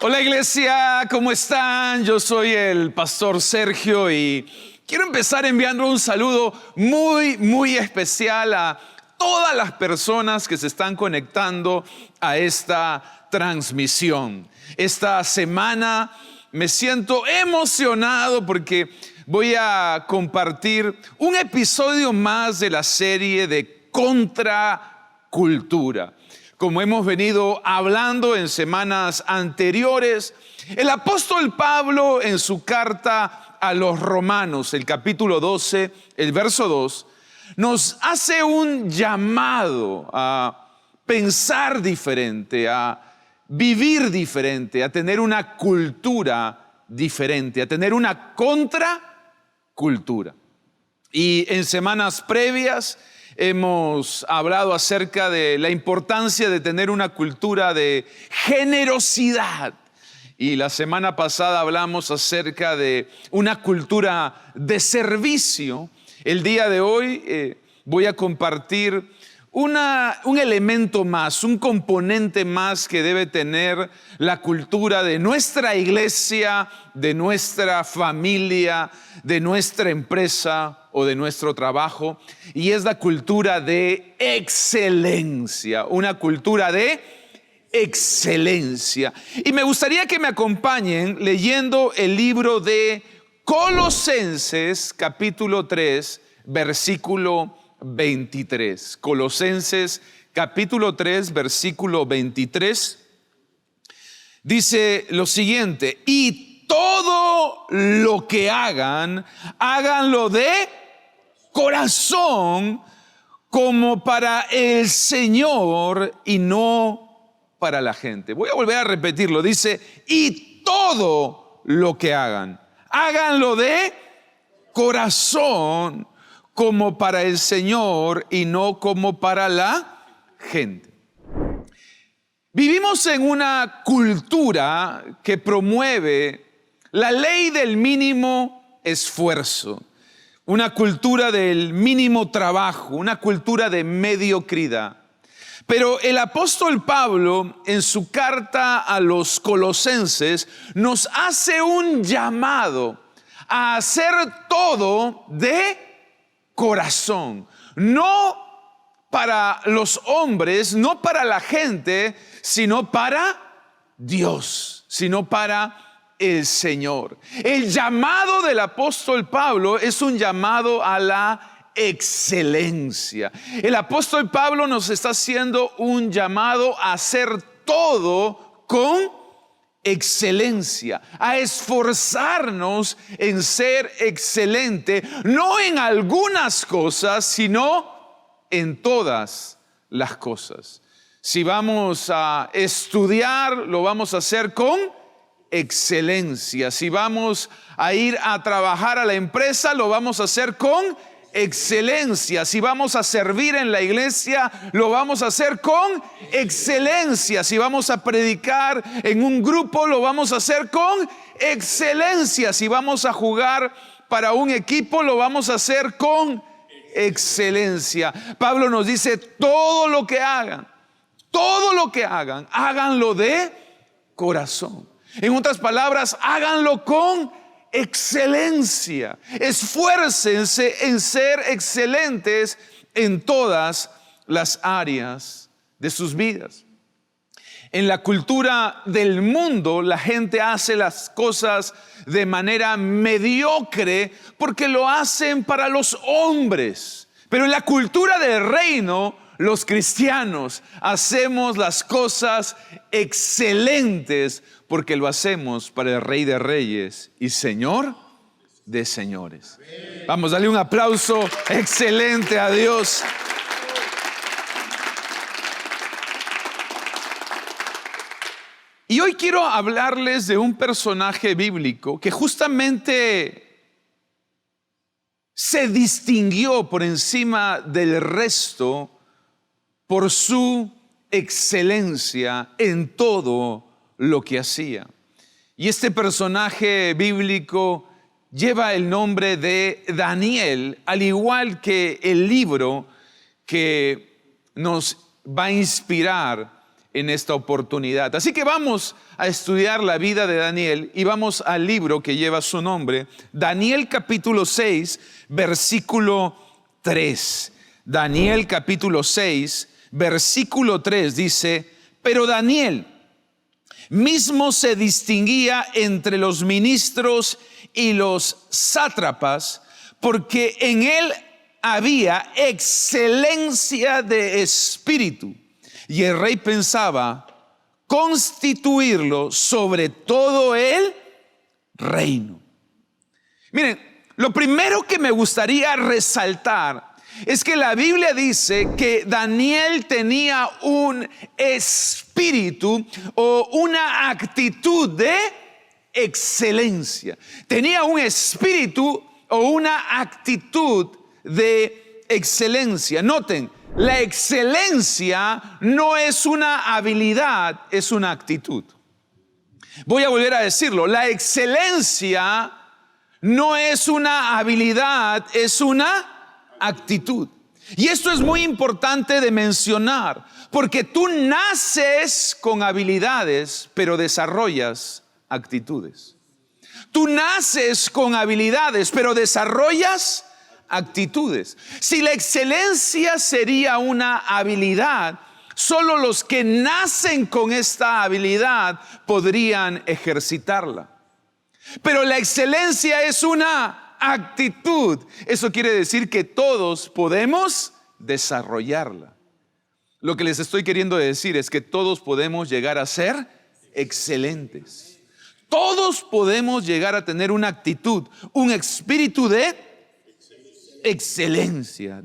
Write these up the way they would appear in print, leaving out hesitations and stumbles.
Hola iglesia, ¿cómo están? Yo soy el pastor Sergio y quiero empezar enviando un saludo muy especial a todas las personas que se están conectando a esta transmisión. Esta semana me siento emocionado porque voy a compartir un episodio más de la serie de Contracultura. Como hemos venido hablando en semanas anteriores, el apóstol Pablo en su carta a los Romanos, el capítulo 12, el verso 2, nos hace un llamado a pensar diferente, a vivir diferente, a tener una cultura diferente, a tener una contracultura. Y en semanas previas hemos hablado acerca de la importancia de tener una cultura de generosidad. Y la semana pasada hablamos acerca de una cultura de servicio. El día de hoy voy a compartir un elemento más, un componente más que debe tener la cultura de nuestra iglesia, de nuestra familia, de nuestra empresa o de nuestro trabajo, y es la cultura de excelencia, una cultura de excelencia. Y me gustaría que me acompañen leyendo el libro de Colosenses, capítulo 3, versículo 23. Colosenses, capítulo 3, versículo 23, dice lo siguiente: y todo lo que hagan, háganlo de corazón, como para el Señor y no para la gente. Voy a volver a repetirlo. Dice: y todo lo que hagan, háganlo de corazón, como para el Señor y no como para la gente. Vivimos en una cultura que promueve la ley del mínimo esfuerzo, una cultura del mínimo trabajo, una cultura de mediocridad. Pero el apóstol Pablo, en su carta a los Colosenses, nos hace un llamado a hacer todo de corazón, no para los hombres, no para la gente, sino para Dios, sino para el Señor. El llamado del apóstol Pablo es un llamado a la excelencia. El apóstol Pablo nos está haciendo un llamado a hacer todo con excelencia, a esforzarnos en ser excelente, no en algunas cosas, sino en todas las cosas. Si vamos a estudiar, lo vamos a hacer con excelencia. Si vamos a ir a trabajar a la empresa, lo vamos a hacer con excelencia. Si vamos a servir en la iglesia, lo vamos a hacer con excelencia. Si vamos a predicar en un grupo, lo vamos a hacer con excelencia. Si vamos a jugar para un equipo, lo vamos a hacer con excelencia. Pablo nos dice: todo lo que hagan, háganlo de corazón. En otras palabras, háganlo con excelencia. Esfuércense en ser excelentes en todas las áreas de sus vidas. En la cultura del mundo, la gente hace las cosas de manera mediocre porque lo hacen para los hombres. Pero en la cultura del reino, los cristianos hacemos las cosas excelentes porque lo hacemos para el Rey de Reyes y Señor de señores. Vamos, dale un aplauso excelente a Dios. Y hoy quiero hablarles de un personaje bíblico que justamente se distinguió por encima del resto por su excelencia en todo lo que hacía. Y este personaje bíblico lleva el nombre de Daniel, al igual que el libro que nos va a inspirar en esta oportunidad. Así que vamos a estudiar la vida de Daniel y vamos al libro que lleva su nombre, Daniel capítulo 6, versículo 3. Daniel capítulo 6, versículo 3 dice: pero Daniel mismo se distinguía entre los ministros y los sátrapas, porque en él había excelencia de espíritu. Y el rey pensaba constituirlo sobre todo el reino. Miren, lo primero que me gustaría resaltar es que la Biblia dice que Daniel tenía un espíritu o una actitud de excelencia. Tenía un espíritu o una actitud de excelencia. Noten, la excelencia no es una habilidad, es una actitud. Voy a volver a decirlo. La excelencia no es una habilidad, es una actitud. Y esto es muy importante de mencionar, porque tú naces con habilidades, pero desarrollas actitudes. Tú naces con habilidades, pero desarrollas actitudes. Si la excelencia sería una habilidad, solo los que nacen con esta habilidad podrían ejercitarla. Pero la excelencia es una actitud. Eso quiere decir que todos podemos desarrollarla. Lo que les estoy queriendo decir es que todos podemos llegar a ser excelentes. Todos podemos llegar a tener una actitud, un espíritu de excelencia,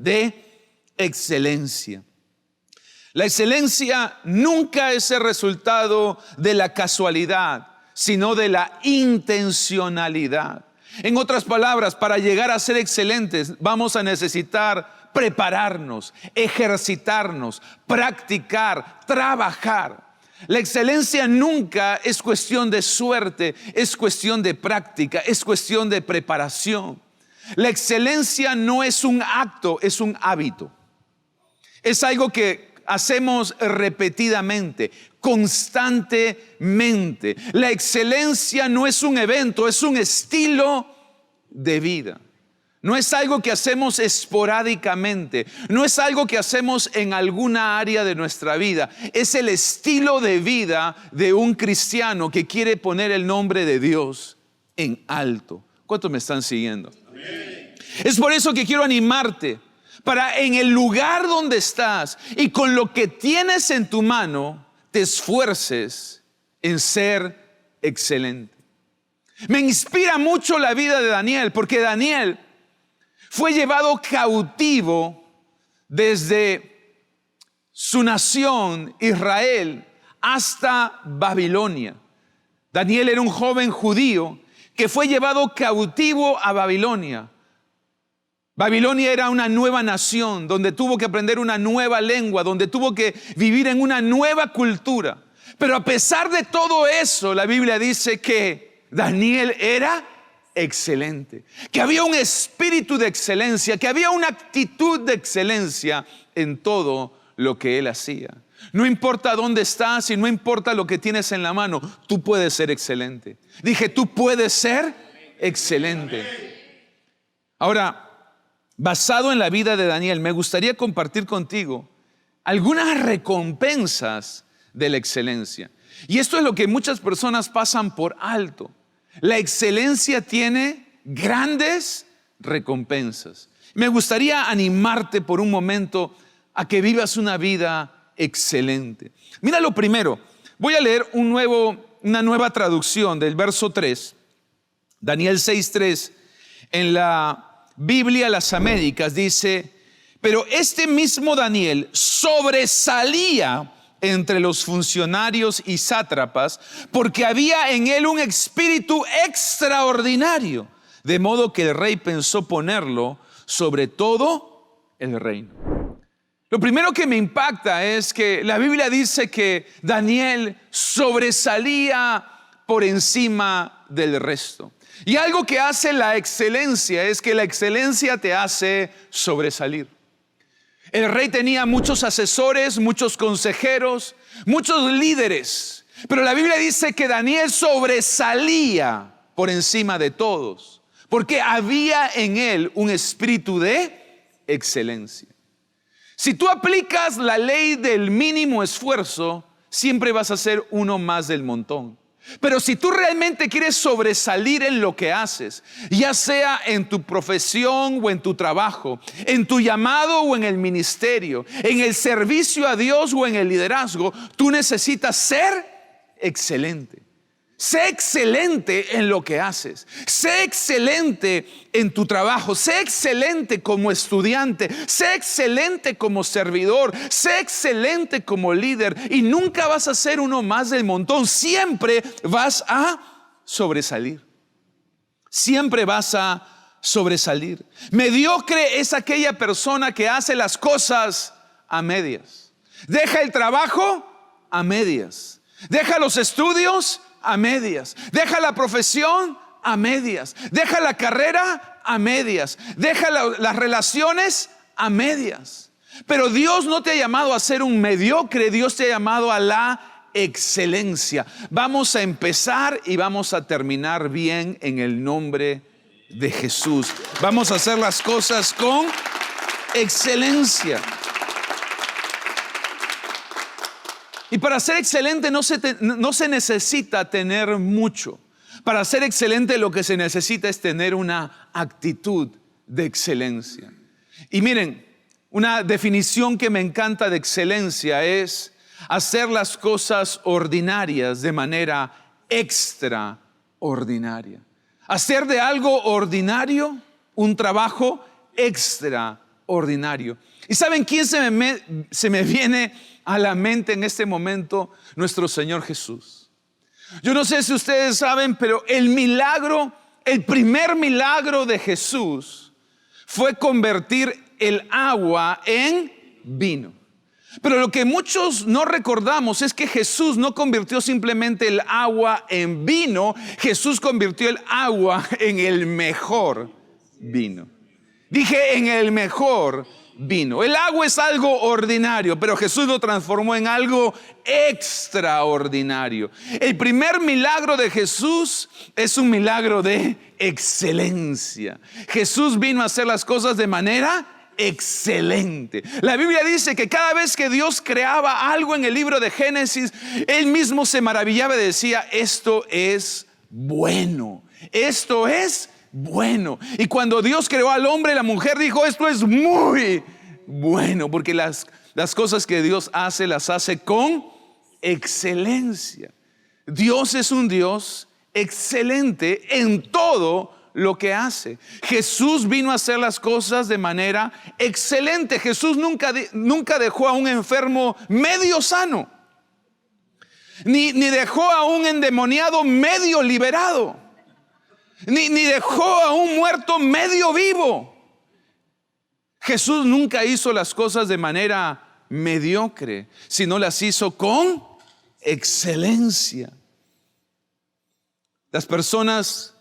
La excelencia nunca es el resultado de la casualidad, sino de la intencionalidad. En otras palabras, para llegar a ser excelentes, vamos a necesitar prepararnos, ejercitarnos, practicar, trabajar. La excelencia nunca es cuestión de suerte, es cuestión de práctica, es cuestión de preparación. La excelencia no es un acto, es un hábito. Es algo que hacemos repetidamente, constantemente. La excelencia no es un evento, es un estilo de vida. No es algo que hacemos esporádicamente, no es algo que hacemos en alguna área de nuestra vida. Es el estilo de vida de un cristiano que quiere poner el nombre de Dios en alto. ¿Cuántos me están siguiendo? Es por eso que quiero animarte para en el lugar donde estás y con lo que tienes en tu mano, te esfuerces en ser excelente. Me inspira mucho la vida de Daniel, porque Daniel fue llevado cautivo desde su nación, Israel, hasta Babilonia. Daniel era un joven judío que fue llevado cautivo a Babilonia. Babilonia era una nueva nación donde tuvo que aprender una nueva lengua, donde tuvo que vivir en una nueva cultura. Pero a pesar de todo eso, la Biblia dice que Daniel era excelente, que había un espíritu de excelencia, que había una actitud de excelencia en todo lo que él hacía. No importa dónde estás y no importa lo que tienes en la mano, tú puedes ser excelente. Dije, tú puedes ser excelente. Ahora, basado en la vida de Daniel, me gustaría compartir contigo algunas recompensas de la excelencia. Y esto es lo que muchas personas pasan por alto. La excelencia tiene grandes recompensas. Me gustaría animarte por un momento a que vivas una vida excelente. Mira lo primero. Voy a leer una nueva traducción del verso 3. Daniel 6:3. En la Biblia Las Américas dice: pero este mismo Daniel sobresalía entre los funcionarios y sátrapas, porque había en él un espíritu extraordinario, de modo que el rey pensó ponerlo sobre todo el reino. Lo primero que me impacta es que la Biblia dice que Daniel sobresalía por encima del resto. Y algo que hace la excelencia es que la excelencia te hace sobresalir. El rey tenía muchos asesores, muchos consejeros, muchos líderes. Pero la Biblia dice que Daniel sobresalía por encima de todos, porque había en él un espíritu de excelencia. Si tú aplicas la ley del mínimo esfuerzo, siempre vas a ser uno más del montón. Pero si tú realmente quieres sobresalir en lo que haces, ya sea en tu profesión o en tu trabajo, en tu llamado o en el ministerio, en el servicio a Dios o en el liderazgo, tú necesitas ser excelente. Sé excelente en lo que haces. Sé excelente en tu trabajo. Sé excelente como estudiante. Sé excelente como servidor. Sé excelente como líder. Y nunca vas a ser uno más del montón. Siempre vas a sobresalir. Siempre vas a sobresalir. Mediocre es aquella persona que hace las cosas a medias. Deja el trabajo a medias. Deja los estudios a medias. Deja la profesión a medias. Deja la carrera a medias. Deja las relaciones a medias. Pero Dios no te ha llamado a ser un mediocre. Dios te ha llamado a la excelencia. Vamos a empezar y vamos a terminar bien en el nombre de Jesús. Vamos a hacer las cosas con excelencia. Y para ser excelente no se necesita tener mucho. Para ser excelente lo que se necesita es tener una actitud de excelencia. Y miren, una definición que me encanta de excelencia es hacer las cosas ordinarias de manera extraordinaria. Hacer de algo ordinario un trabajo extraordinario. ¿Y saben quién se me viene a la mente en este momento? Nuestro Señor Jesús. Yo no sé si ustedes saben, pero el primer milagro de Jesús fue convertir el agua en vino. Pero lo que muchos no recordamos es que Jesús no convirtió simplemente el agua en vino. Jesús convirtió el agua en el mejor vino. Dije en el mejor vino. El agua es algo ordinario, pero Jesús lo transformó en algo extraordinario. El primer milagro de Jesús es un milagro de excelencia. Jesús vino a hacer las cosas de manera excelente. La Biblia dice que cada vez que Dios creaba algo en el libro de Génesis, Él mismo se maravillaba y decía: esto es bueno, esto es bueno. Y cuando Dios creó al hombre y la mujer, dijo: esto es muy bueno, porque las cosas que Dios hace, las hace con excelencia. Dios es un Dios excelente en todo lo que hace. Jesús vino a hacer las cosas de manera excelente. Jesús nunca dejó a un enfermo medio sano, ni dejó a un endemoniado medio liberado, ni dejó a un muerto medio vivo. Jesús nunca hizo las cosas de manera mediocre, sino las hizo con excelencia. Las personas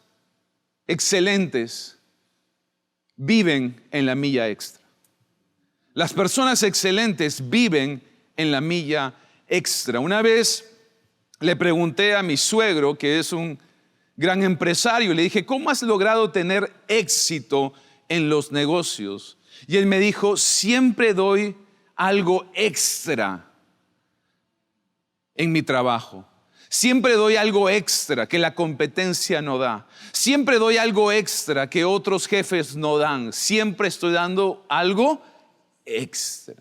excelentes viven en la milla extra. Las personas excelentes viven en la milla extra. Una vez le pregunté a mi suegro, que es un gran empresario, le dije: ¿cómo has logrado tener éxito en los negocios? Y él me dijo: siempre doy algo extra en mi trabajo. Siempre doy algo extra que la competencia no da. Siempre doy algo extra que otros jefes no dan. Siempre estoy dando algo extra.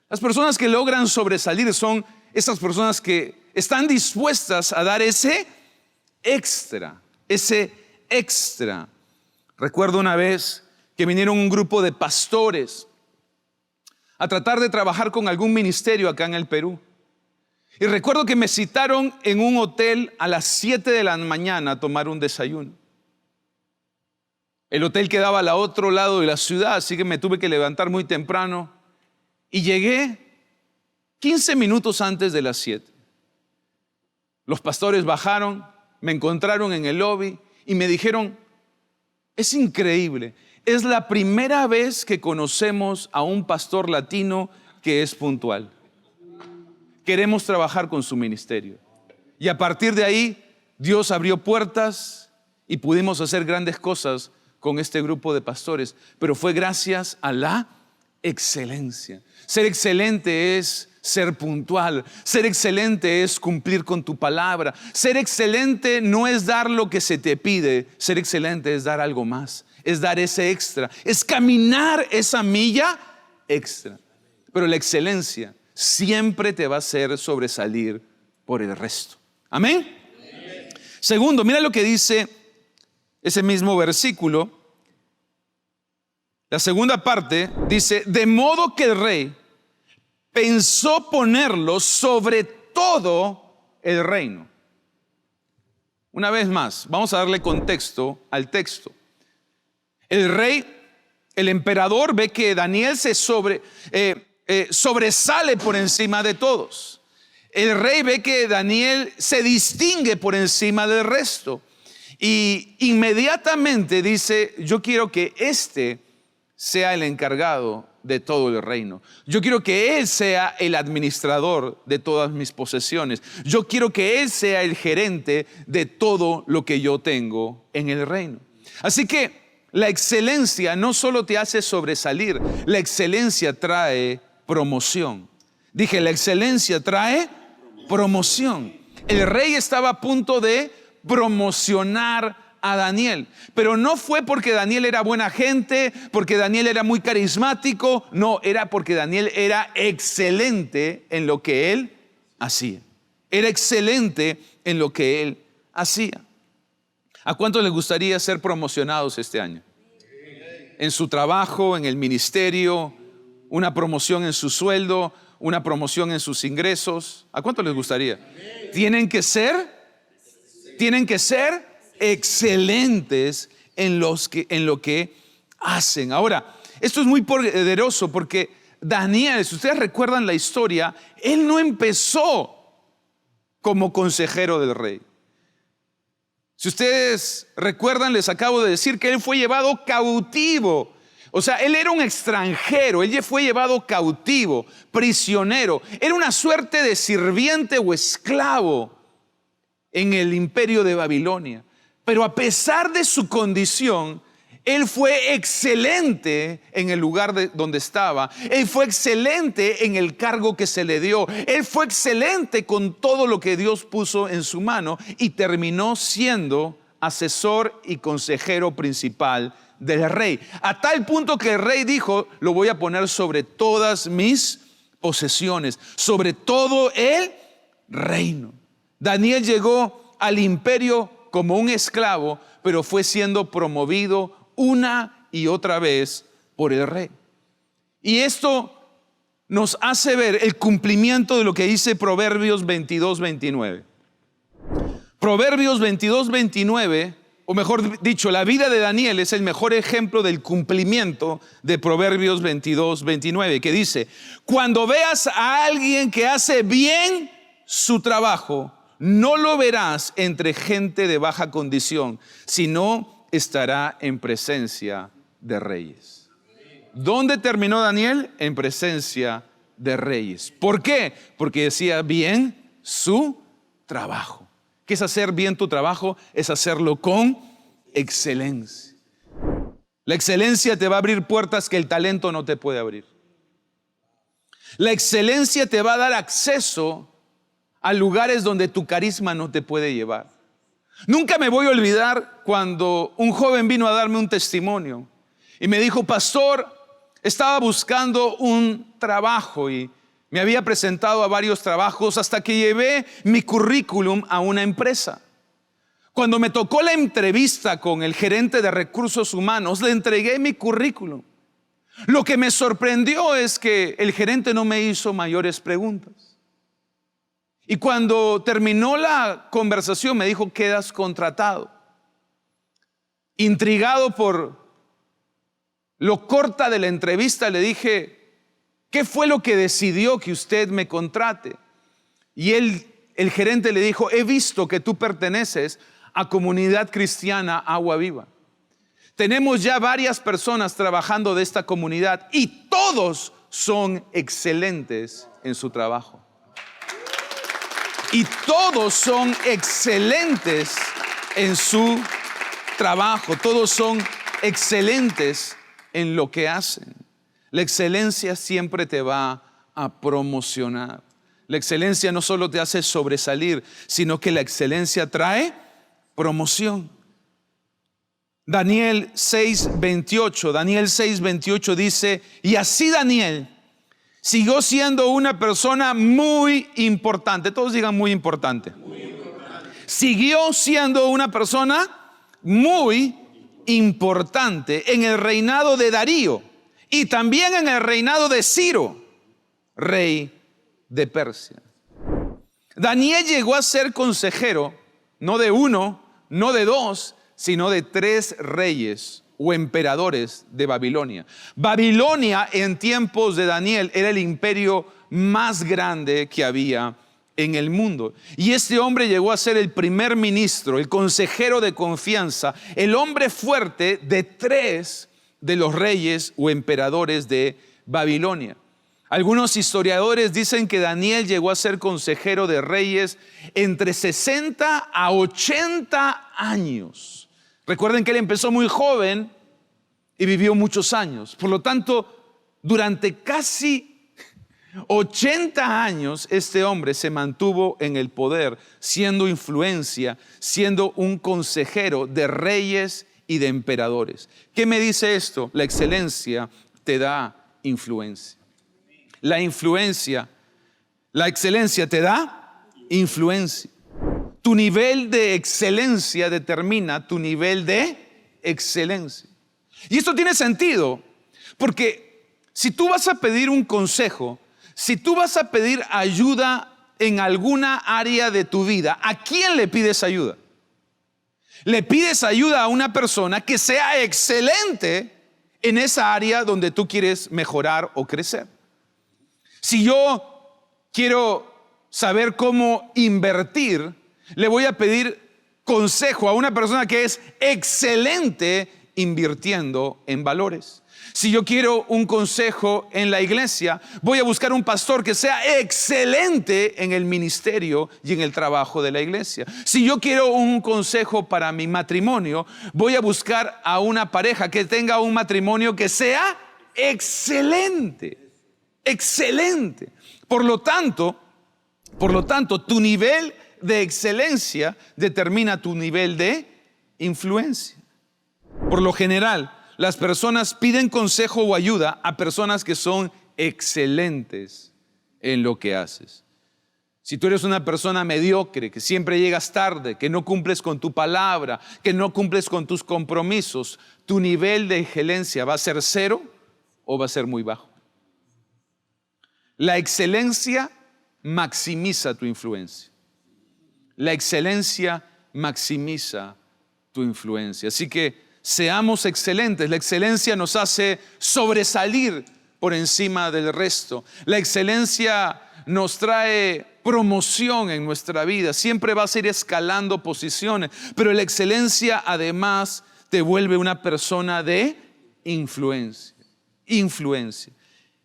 Las personas que logran sobresalir son esas personas que están dispuestas a dar ese extra. Recuerdo una vez que vinieron un grupo de pastores a tratar de trabajar con algún ministerio acá en el Perú. Y recuerdo que me citaron en un hotel a las 7 de la mañana a tomar un desayuno. El hotel quedaba al otro lado de la ciudad, así que me tuve que levantar muy temprano. Y llegué 15 minutos antes de las 7. Los pastores bajaron, me encontraron en el lobby y me dijeron: es increíble, es la primera vez que conocemos a un pastor latino que es puntual. Queremos trabajar con su ministerio. Y a partir de ahí, Dios abrió puertas y pudimos hacer grandes cosas con este grupo de pastores. Pero fue gracias a la excelencia. Ser excelente es ser puntual. Ser excelente es cumplir con tu palabra. Ser excelente no es dar lo que se te pide. Ser excelente es dar algo más. Es dar ese extra. Es caminar esa milla extra. Pero la excelencia siempre te va a hacer sobresalir por el resto. Amén. Segundo, mira lo que dice ese mismo versículo. La segunda parte dice: de modo que el rey pensó ponerlo sobre todo el reino. Una vez más, vamos a darle contexto al texto. El rey, el emperador, ve que Daniel sobresale por encima de todos. El rey ve que Daniel se distingue por encima del resto. Y inmediatamente dice: yo quiero que este sea el encargado de todo el reino. Yo quiero que él sea el administrador de todas mis posesiones. Yo quiero que él sea el gerente de todo lo que yo tengo en el reino. Así que la excelencia no solo te hace sobresalir, la excelencia trae promoción. Dije, la excelencia trae promoción. El rey estaba a punto de promocionar a Daniel, pero no fue porque Daniel era buena gente, porque Daniel era muy carismático, no, era porque Daniel era excelente en lo que él hacía. Era excelente en lo que él hacía. ¿A cuántos les gustaría ser promocionados este año? En su trabajo, en el ministerio, una promoción en su sueldo, una promoción en sus ingresos. ¿A cuántos les gustaría? Tienen que ser excelentes en lo que hacen. Ahora, esto es muy poderoso porque Daniel, si ustedes recuerdan la historia, él no empezó como consejero del rey. Si ustedes recuerdan, les acabo de decir que él fue llevado cautivo. O sea, él era un extranjero, él fue llevado cautivo, prisionero. Era una suerte de sirviente o esclavo en el imperio de Babilonia. Pero a pesar de su condición, él fue excelente en el lugar donde estaba. Él fue excelente en el cargo que se le dio. Él fue excelente con todo lo que Dios puso en su mano y terminó siendo asesor y consejero principal del rey. A tal punto que el rey dijo: lo voy a poner sobre todas mis posesiones, sobre todo el reino. Daniel llegó al imperio como un esclavo, pero fue siendo promovido una y otra vez por el rey. Y esto nos hace ver el cumplimiento de lo que dice Proverbios 22:29. Proverbios 22:29, o mejor dicho, la vida de Daniel es el mejor ejemplo del cumplimiento de Proverbios 22:29, que dice: cuando veas a alguien que hace bien su trabajo, no lo verás entre gente de baja condición, sino estará en presencia de reyes. ¿Dónde terminó Daniel? En presencia de reyes. ¿Por qué? Porque hacía bien su trabajo. ¿Qué es hacer bien tu trabajo? Es hacerlo con excelencia. La excelencia te va a abrir puertas que el talento no te puede abrir. La excelencia te va a dar acceso a lugares donde tu carisma no te puede llevar. Nunca me voy a olvidar cuando un joven vino a darme un testimonio y me dijo: pastor, estaba buscando un trabajo y me había presentado a varios trabajos hasta que llevé mi currículum a una empresa. Cuando me tocó la entrevista con el gerente de recursos humanos, le entregué mi currículum. Lo que me sorprendió es que el gerente no me hizo mayores preguntas. Y cuando terminó la conversación me dijo: quedas contratado. Intrigado por lo corta de la entrevista, le dije: ¿qué fue lo que decidió que usted me contrate? Y el gerente le dijo: he visto que tú perteneces a Comunidad Cristiana Agua Viva. Tenemos ya varias personas trabajando de esta comunidad y todos son excelentes en su trabajo. Y todos son excelentes en su trabajo. Todos son excelentes en lo que hacen. La excelencia siempre te va a promocionar. La excelencia no solo te hace sobresalir, sino que la excelencia trae promoción. Daniel 6:28 dice, y así Daniel siguió siendo una persona muy importante. Todos digan muy importante. Muy importante. Siguió siendo una persona muy importante en el reinado de Darío y también en el reinado de Ciro, rey de Persia. Daniel llegó a ser consejero, no de uno, no de dos, sino de 3 reyes o emperadores de Babilonia. Babilonia en tiempos de Daniel era el imperio más grande que había en el mundo. Y este hombre llegó a ser el primer ministro, el consejero de confianza, el hombre fuerte de 3 de los reyes o emperadores de Babilonia. Algunos historiadores dicen que Daniel llegó a ser consejero de reyes entre 60 a 80 años. Recuerden que él empezó muy joven y vivió muchos años. Por lo tanto, durante casi 80 años este hombre se mantuvo en el poder, siendo influencia, siendo un consejero de reyes y de emperadores. ¿Qué me dice esto? La excelencia te da influencia. La excelencia te da influencia. Tu nivel de excelencia determina tu nivel de excelencia. Y esto tiene sentido, porque si tú vas a pedir un consejo, si tú vas a pedir ayuda en alguna área de tu vida, ¿a quién le pides ayuda? Le pides ayuda a una persona que sea excelente en esa área donde tú quieres mejorar o crecer. Si yo quiero saber cómo invertir, le voy a pedir consejo a una persona que es excelente invirtiendo en valores. Si yo quiero un consejo en la iglesia, voy a buscar un pastor que sea excelente en el ministerio y en el trabajo de la iglesia. Si yo quiero un consejo para mi matrimonio, voy a buscar a una pareja que tenga un matrimonio que sea excelente. Excelente. Por lo tanto, tu nivel de excelencia determina tu nivel de influencia. Por lo general, las personas piden consejo o ayuda a personas que son excelentes en lo que haces. Si tú eres una persona mediocre, que siempre llegas tarde, que no cumples con tu palabra, que no cumples con tus compromisos, tu nivel de excelencia va a ser 0 o va a ser muy bajo. La excelencia maximiza tu influencia. La excelencia maximiza tu influencia. Así que seamos excelentes. La excelencia nos hace sobresalir por encima del resto. La excelencia nos trae promoción en nuestra vida. Siempre vas a ir escalando posiciones, pero la excelencia además te vuelve una persona de influencia. Influencia.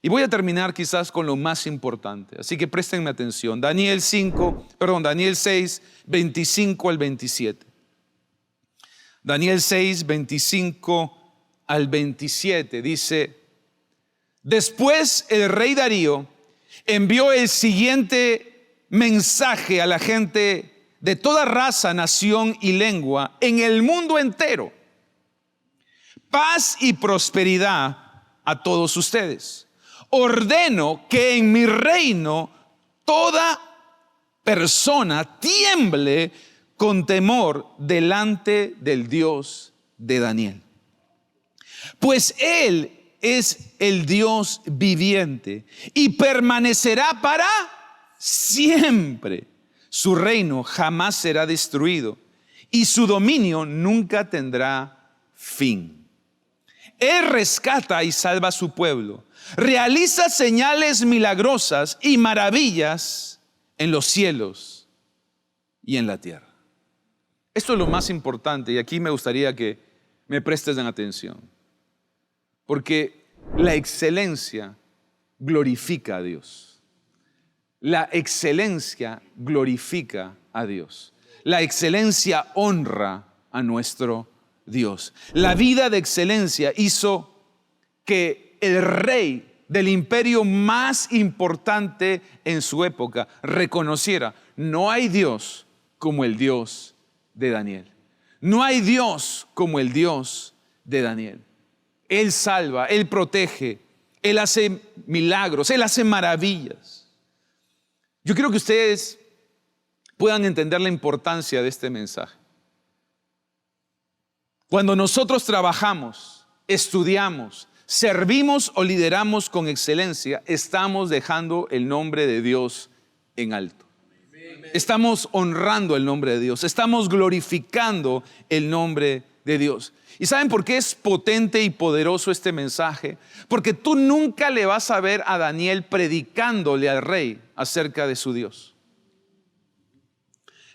Y voy a terminar quizás con lo más importante. Así que préstenme atención. Daniel 6, 25 al 27. Daniel 6, 25 al 27 dice: después el rey Darío envió el siguiente mensaje a la gente de toda raza, nación y lengua en el mundo entero: paz y prosperidad a todos ustedes. Ordeno que en mi reino toda persona tiemble con temor delante del Dios de Daniel. Pues Él es el Dios viviente y permanecerá para siempre. Su reino jamás será destruido y su dominio nunca tendrá fin. Él rescata y salva a su pueblo. Realiza señales milagrosas y maravillas en los cielos y en la tierra. Esto es lo más importante, y aquí me gustaría que me prestes atención, porque la excelencia glorifica a Dios. La excelencia glorifica a Dios. La excelencia honra a nuestro Dios. La vida de excelencia hizo que el rey del imperio más importante en su época reconociera: no hay Dios como el Dios de Daniel. No hay Dios como el Dios de Daniel. Él salva, Él protege, Él hace milagros, Él hace maravillas. Yo quiero que ustedes puedan entender la importancia de este mensaje. Cuando nosotros trabajamos, estudiamos, servimos o lideramos con excelencia, estamos dejando el nombre de Dios en alto. Estamos honrando el nombre de Dios, estamos glorificando el nombre de Dios. ¿Y saben por qué es potente y poderoso este mensaje? Porque tú nunca le vas a ver a Daniel predicándole al rey acerca de su Dios.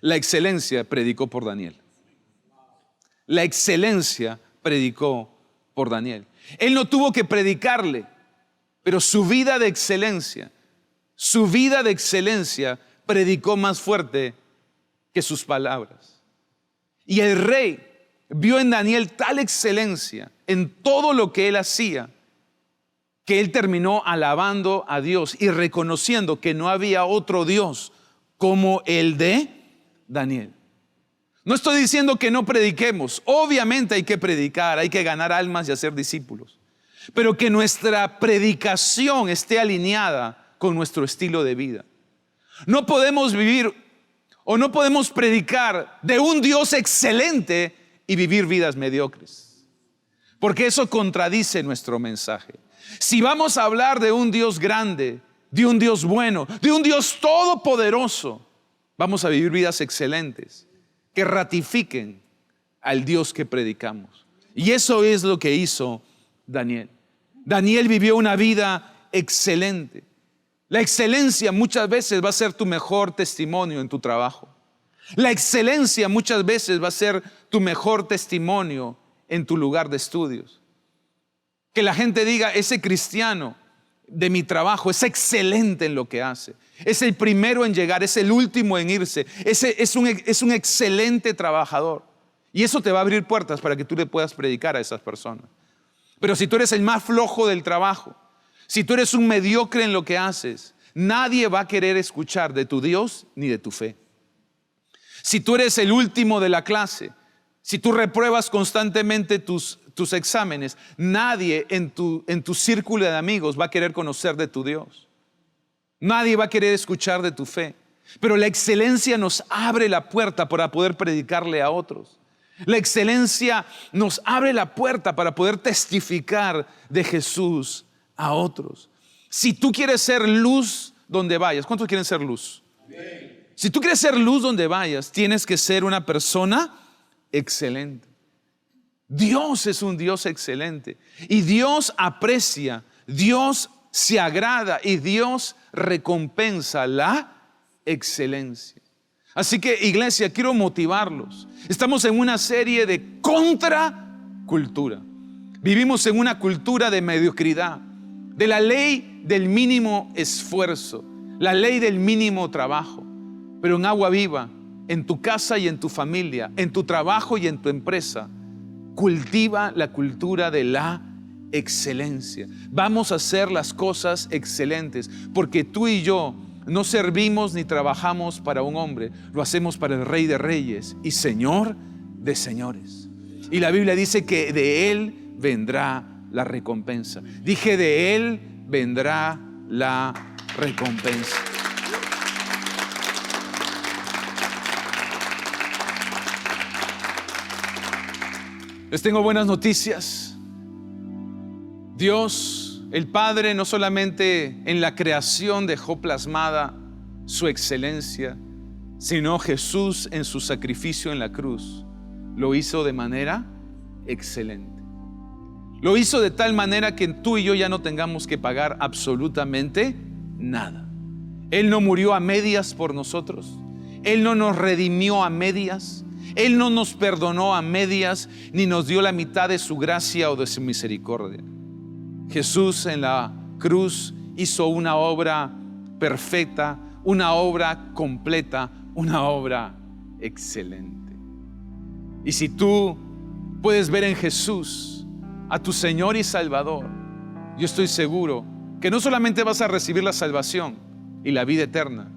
La excelencia predicó por Daniel. La excelencia predicó por Daniel. Él no tuvo que predicarle, pero su vida de excelencia predicó más fuerte que sus palabras. Y el rey vio en Daniel tal excelencia en todo lo que él hacía, que él terminó alabando a Dios y reconociendo que no había otro Dios como el de Daniel. No estoy diciendo que no prediquemos. Obviamente hay que predicar, hay que ganar almas y hacer discípulos. Pero que nuestra predicación esté alineada con nuestro estilo de vida. No podemos vivir o no podemos predicar de un Dios excelente y vivir vidas mediocres, porque eso contradice nuestro mensaje. Si vamos a hablar de un Dios grande, de un Dios bueno, de un Dios todopoderoso, vamos a vivir vidas excelentes que ratifiquen al Dios que predicamos. Y eso es lo que hizo Daniel. Daniel vivió una vida excelente. La excelencia muchas veces va a ser tu mejor testimonio en tu trabajo. La excelencia muchas veces va a ser tu mejor testimonio en tu lugar de estudios. Que la gente diga: ese cristiano de mi trabajo es excelente en lo que hace. Es el primero en llegar, es el último en irse. Es un excelente trabajador. Y eso te va a abrir puertas para que tú le puedas predicar a esas personas. Pero si tú eres el más flojo del trabajo, si tú eres un mediocre en lo que haces, nadie va a querer escuchar de tu Dios ni de tu fe. Si tú eres el último de la clase, si tú repruebas constantemente tus exámenes, nadie en tu círculo de amigos va a querer conocer de tu Dios. Nadie va a querer escuchar de tu fe. Pero la excelencia nos abre la puerta para poder predicarle a otros. La excelencia nos abre la puerta para poder testificar de Jesús a otros. Si tú quieres ser luz donde vayas, ¿cuántos quieren ser luz? Amén. Si tú quieres ser luz donde vayas, tienes que ser una persona excelente. Dios es un Dios excelente y Dios aprecia, Dios se agrada y Dios recompensa la excelencia. Así que, iglesia, quiero motivarlos. Estamos en una serie de contracultura. Vivimos en una cultura de mediocridad, de la ley del mínimo esfuerzo, la ley del mínimo trabajo. Pero en Agua Viva, en tu casa y en tu familia, en tu trabajo y en tu empresa, cultiva la cultura de la excelencia. Vamos a hacer las cosas excelentes, porque tú y yo no servimos ni trabajamos para un hombre, lo hacemos para el Rey de Reyes y Señor de Señores. Y la Biblia dice que de Él vendrá la recompensa. Dije, de Él vendrá la recompensa. Les tengo buenas noticias. Dios, el Padre, no solamente en la creación dejó plasmada su excelencia, sino Jesús en su sacrificio en la cruz lo hizo de manera excelente. Lo hizo de tal manera que tú y yo ya no tengamos que pagar absolutamente nada. Él no murió a medias por nosotros. Él no nos redimió a medias. Él no nos perdonó a medias, ni nos dio la mitad de su gracia o de su misericordia. Jesús en la cruz hizo una obra perfecta, una obra completa, una obra excelente. Y si tú puedes ver en Jesús a tu Señor y Salvador, yo estoy seguro que no solamente vas a recibir la salvación y la vida eterna,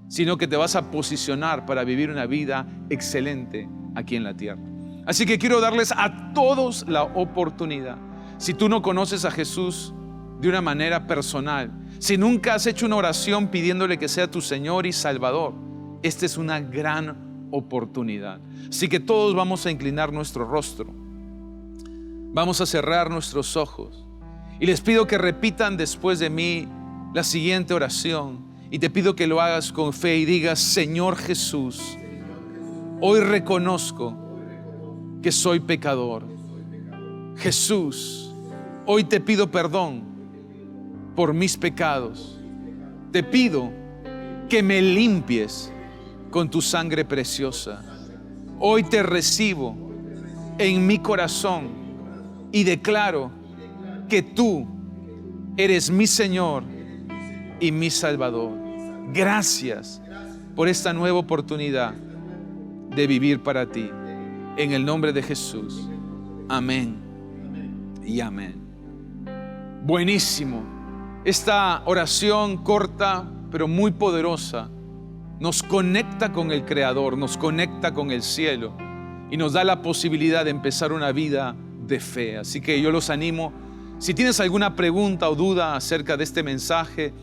sino que te vas a posicionar para vivir una vida excelente aquí en la tierra. Así que quiero darles a todos la oportunidad. Si tú no conoces a Jesús de una manera personal, si nunca has hecho una oración pidiéndole que sea tu Señor y Salvador, esta es una gran oportunidad. Así que todos vamos a inclinar nuestro rostro, vamos a cerrar nuestros ojos y les pido que repitan después de mí la siguiente oración. Y te pido que lo hagas con fe y digas: Señor Jesús, hoy reconozco que soy pecador. Jesús, hoy te pido perdón por mis pecados. Te pido que me limpies con tu sangre preciosa. Hoy te recibo en mi corazón y declaro que tú eres mi Señor y mi Salvador. Gracias por esta nueva oportunidad de vivir para ti. En el nombre de Jesús. Amén y amén. Buenísimo. Esta oración corta pero muy poderosa nos conecta con el Creador, nos conecta con el cielo y nos da la posibilidad de empezar una vida de fe. Así que yo los animo. Si tienes alguna pregunta o duda acerca de este mensaje,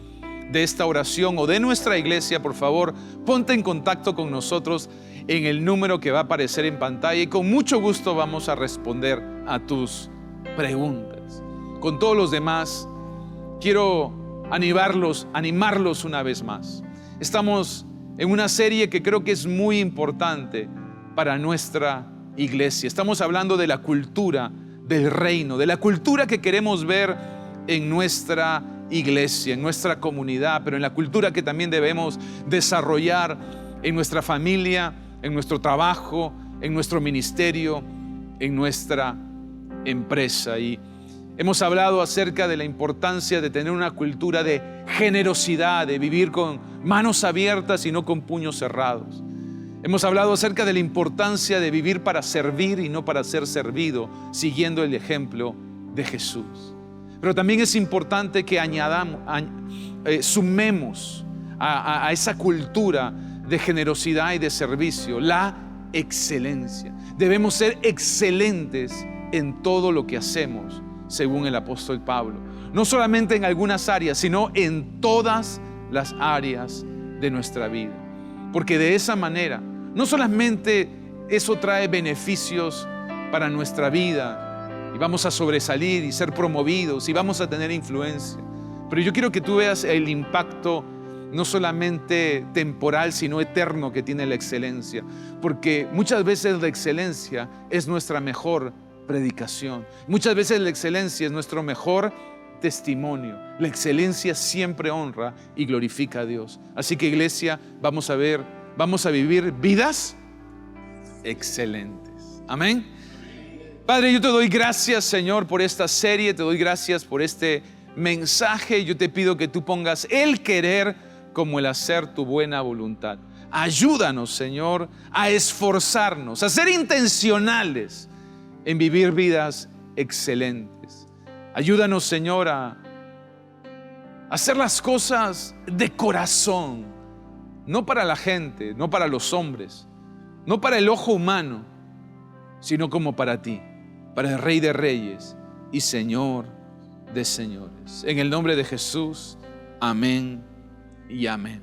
de esta oración o de nuestra iglesia, por favor, ponte en contacto con nosotros en el número que va a aparecer en pantalla y con mucho gusto vamos a responder a tus preguntas. Con todos los demás, quiero animarlos una vez más. Estamos en una serie que creo que es muy importante para nuestra iglesia. Estamos hablando de la cultura del reino, de la cultura que queremos ver en nuestra iglesia, en nuestra comunidad, pero en la cultura que también debemos desarrollar en nuestra familia, en nuestro trabajo, en nuestro ministerio, en nuestra empresa. Y hemos hablado acerca de la importancia de tener una cultura de generosidad, de vivir con manos abiertas y no con puños cerrados. Hemos hablado acerca de la importancia de vivir para servir y no para ser servido, siguiendo el ejemplo de Jesús. Pero también es importante que sumemos a esa cultura de generosidad y de servicio la excelencia. Debemos ser excelentes en todo lo que hacemos, según el apóstol Pablo. No solamente en algunas áreas, sino en todas las áreas de nuestra vida. Porque de esa manera, no solamente eso trae beneficios para nuestra vida, y vamos a sobresalir y ser promovidos y vamos a tener influencia. Pero yo quiero que tú veas el impacto no solamente temporal, sino eterno que tiene la excelencia. Porque muchas veces la excelencia es nuestra mejor predicación. Muchas veces la excelencia es nuestro mejor testimonio. La excelencia siempre honra y glorifica a Dios. Así que, iglesia, vamos a vivir vidas excelentes. Amén. Padre, yo te doy gracias, Señor, por esta serie. Te doy gracias por este mensaje. Yo te pido que tú pongas el querer como el hacer tu buena voluntad. Ayúdanos, Señor, a esforzarnos, a ser intencionales en vivir vidas excelentes. Ayúdanos, Señor, a hacer las cosas de corazón, no para la gente, no para los hombres, no para el ojo humano, sino como para ti, para el Rey de Reyes y Señor de señores. En el nombre de Jesús, amén y amén.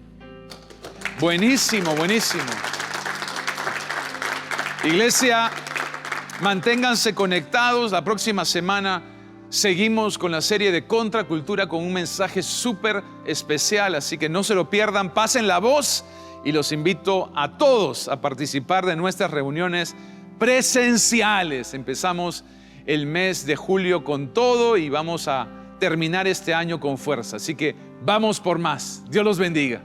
Buenísimo, buenísimo. Iglesia, manténganse conectados. La próxima semana seguimos con la serie de Contracultura con un mensaje súper especial, así que no se lo pierdan, pasen la voz y los invito a todos a participar de nuestras reuniones presenciales. Empezamos el mes de julio con todo y vamos a terminar este año con fuerza. Así que vamos por más. Dios los bendiga.